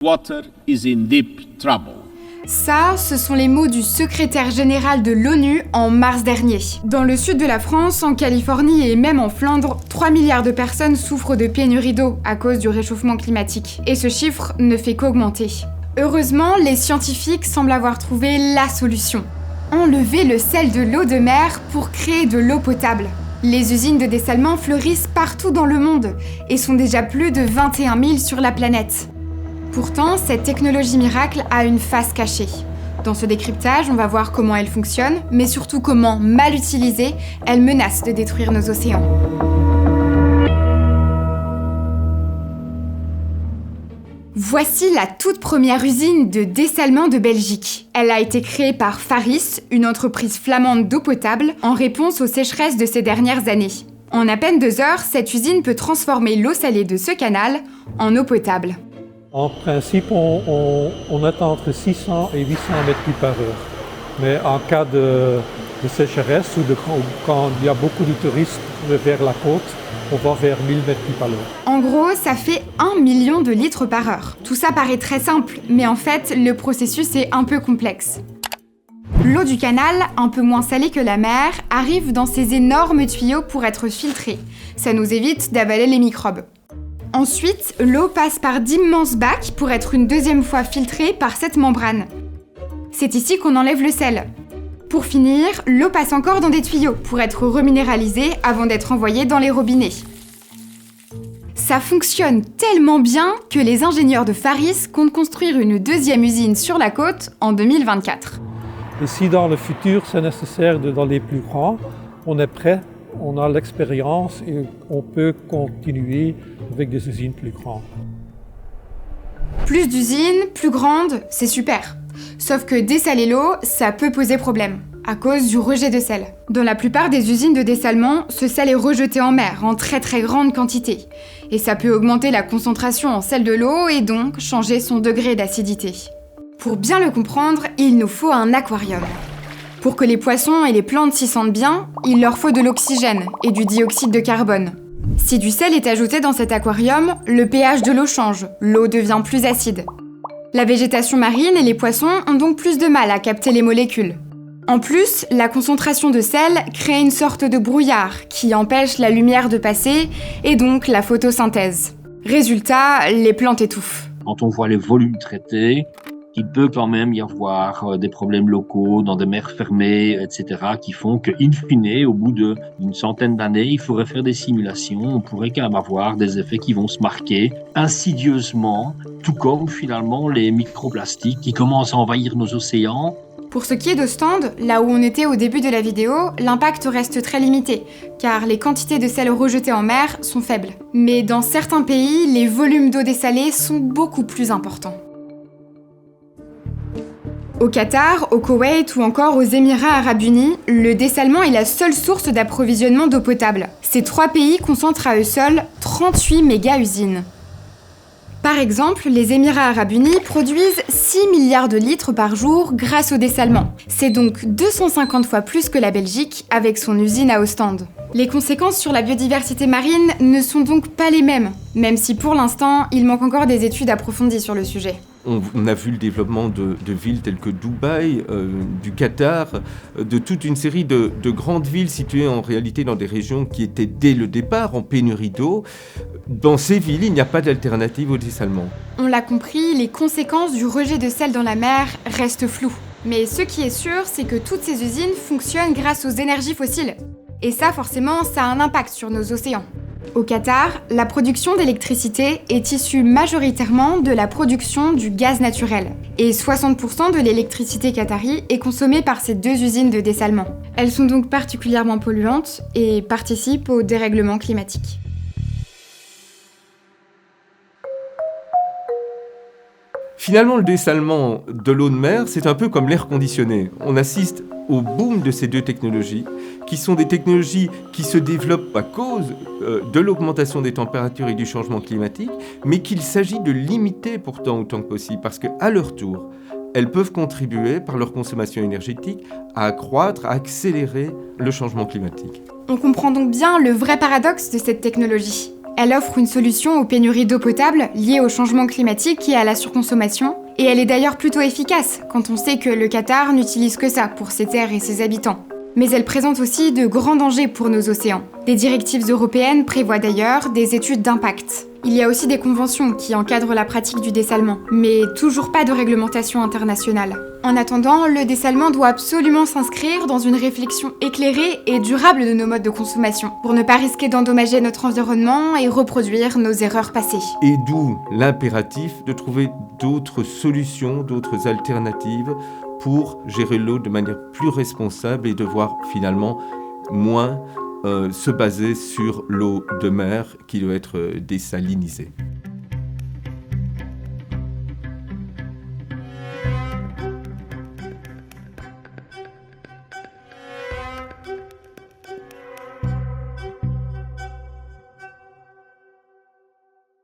Water is in deep trouble. Ça, ce sont les mots du secrétaire général de l'ONU en mars dernier. Dans le sud de la France, en Californie et même en Flandre, 3 milliards de personnes souffrent de pénurie d'eau à cause du réchauffement climatique. Et ce chiffre ne fait qu'augmenter. Heureusement, les scientifiques semblent avoir trouvé la solution. Enlever le sel de l'eau de mer pour créer de l'eau potable. Les usines de dessalement fleurissent partout dans le monde et sont déjà plus de 21 000 sur la planète. Pourtant, cette technologie miracle a une face cachée. Dans ce décryptage, on va voir comment elle fonctionne, mais surtout comment, mal utilisée, elle menace de détruire nos océans. Voici la toute première usine de dessalement de Belgique. Elle a été créée par Faris, une entreprise flamande d'eau potable, en réponse aux sécheresses de ces dernières années. En à peine 2 heures, cette usine peut transformer l'eau salée de ce canal en eau potable. En principe, on atteint entre 600 et 800 mètres cubes par heure. Mais en cas de sécheresse ou quand il y a beaucoup de touristes vers la côte, on va vers 1000 mètres cubes par heure. En gros, ça fait 1 million de litres par heure. Tout ça paraît très simple, mais en fait, le processus est un peu complexe. L'eau du canal, un peu moins salée que la mer, arrive dans ces énormes tuyaux pour être filtrée. Ça nous évite d'avaler les microbes. Ensuite, l'eau passe par d'immenses bacs pour être une deuxième fois filtrée par cette membrane. C'est ici qu'on enlève le sel. Pour finir, l'eau passe encore dans des tuyaux pour être reminéralisée avant d'être envoyée dans les robinets. Ça fonctionne tellement bien que les ingénieurs de Faris comptent construire une deuxième usine sur la côte en 2024. Et si dans le futur c'est nécessaire d'aller plus grand, on est prêt. On a l'expérience et on peut continuer avec des usines plus grandes. Plus d'usines, plus grandes, c'est super. Sauf que dessaler l'eau, ça peut poser problème, à cause du rejet de sel. Dans la plupart des usines de dessalement, ce sel est rejeté en mer, en très très grande quantité. Et ça peut augmenter la concentration en sel de l'eau et donc changer son degré d'acidité. Pour bien le comprendre, il nous faut un aquarium. Pour que les poissons et les plantes s'y sentent bien, il leur faut de l'oxygène et du dioxyde de carbone. Si du sel est ajouté dans cet aquarium, le pH de l'eau change, l'eau devient plus acide. La végétation marine et les poissons ont donc plus de mal à capter les molécules. En plus, la concentration de sel crée une sorte de brouillard qui empêche la lumière de passer et donc la photosynthèse. Résultat, les plantes étouffent. Quand on voit les volumes traités, il peut quand même y avoir des problèmes locaux dans des mers fermées, etc., qui font que, in fine, au bout d'une centaine d'années, il faudrait faire des simulations. On pourrait quand même avoir des effets qui vont se marquer insidieusement, tout comme finalement les microplastiques qui commencent à envahir nos océans. Pour ce qui est d'Ostende, là où on était au début de la vidéo, l'impact reste très limité, car les quantités de sel rejeté en mer sont faibles. Mais dans certains pays, les volumes d'eau dessalée sont beaucoup plus importants. Au Qatar, au Koweït ou encore aux Émirats arabes unis, le dessalement est la seule source d'approvisionnement d'eau potable. Ces 3 pays concentrent à eux seuls 38 méga-usines. Par exemple, les Émirats arabes unis produisent 6 milliards de litres par jour grâce au dessalement. C'est donc 250 fois plus que la Belgique avec son usine à Ostende. Les conséquences sur la biodiversité marine ne sont donc pas les mêmes, même si pour l'instant, il manque encore des études approfondies sur le sujet. On a vu le développement de villes telles que Dubaï, du Qatar, de toute une série de grandes villes situées en réalité dans des régions qui étaient dès le départ en pénurie d'eau. Dans ces villes, il n'y a pas d'alternative au dessalement. On l'a compris, les conséquences du rejet de sel dans la mer restent floues. Mais ce qui est sûr, c'est que toutes ces usines fonctionnent grâce aux énergies fossiles. Et ça, forcément, ça a un impact sur nos océans. Au Qatar, la production d'électricité est issue majoritairement de la production du gaz naturel. Et 60% de l'électricité qatari est consommée par ces 2 usines de dessalement. Elles sont donc particulièrement polluantes et participent au dérèglement climatique. Finalement, le dessalement de l'eau de mer, c'est un peu comme l'air conditionné. On assiste au boom de ces 2 technologies, qui sont des technologies qui se développent à cause de l'augmentation des températures et du changement climatique, mais qu'il s'agit de limiter pourtant autant que possible, parce qu'à leur tour, elles peuvent contribuer, par leur consommation énergétique, à accroître, à accélérer le changement climatique. On comprend donc bien le vrai paradoxe de cette technologie. Elle offre une solution aux pénuries d'eau potable liées au changement climatique et à la surconsommation, et elle est d'ailleurs plutôt efficace quand on sait que le Qatar n'utilise que ça pour ses terres et ses habitants. Mais elle présente aussi de grands dangers pour nos océans. Des directives européennes prévoient d'ailleurs des études d'impact. Il y a aussi des conventions qui encadrent la pratique du dessalement, mais toujours pas de réglementation internationale. En attendant, le dessalement doit absolument s'inscrire dans une réflexion éclairée et durable de nos modes de consommation, pour ne pas risquer d'endommager notre environnement et reproduire nos erreurs passées. Et d'où l'impératif de trouver d'autres solutions, d'autres alternatives pour gérer l'eau de manière plus responsable et devoir finalement moins se baser sur l'eau de mer qui doit être désalinisée.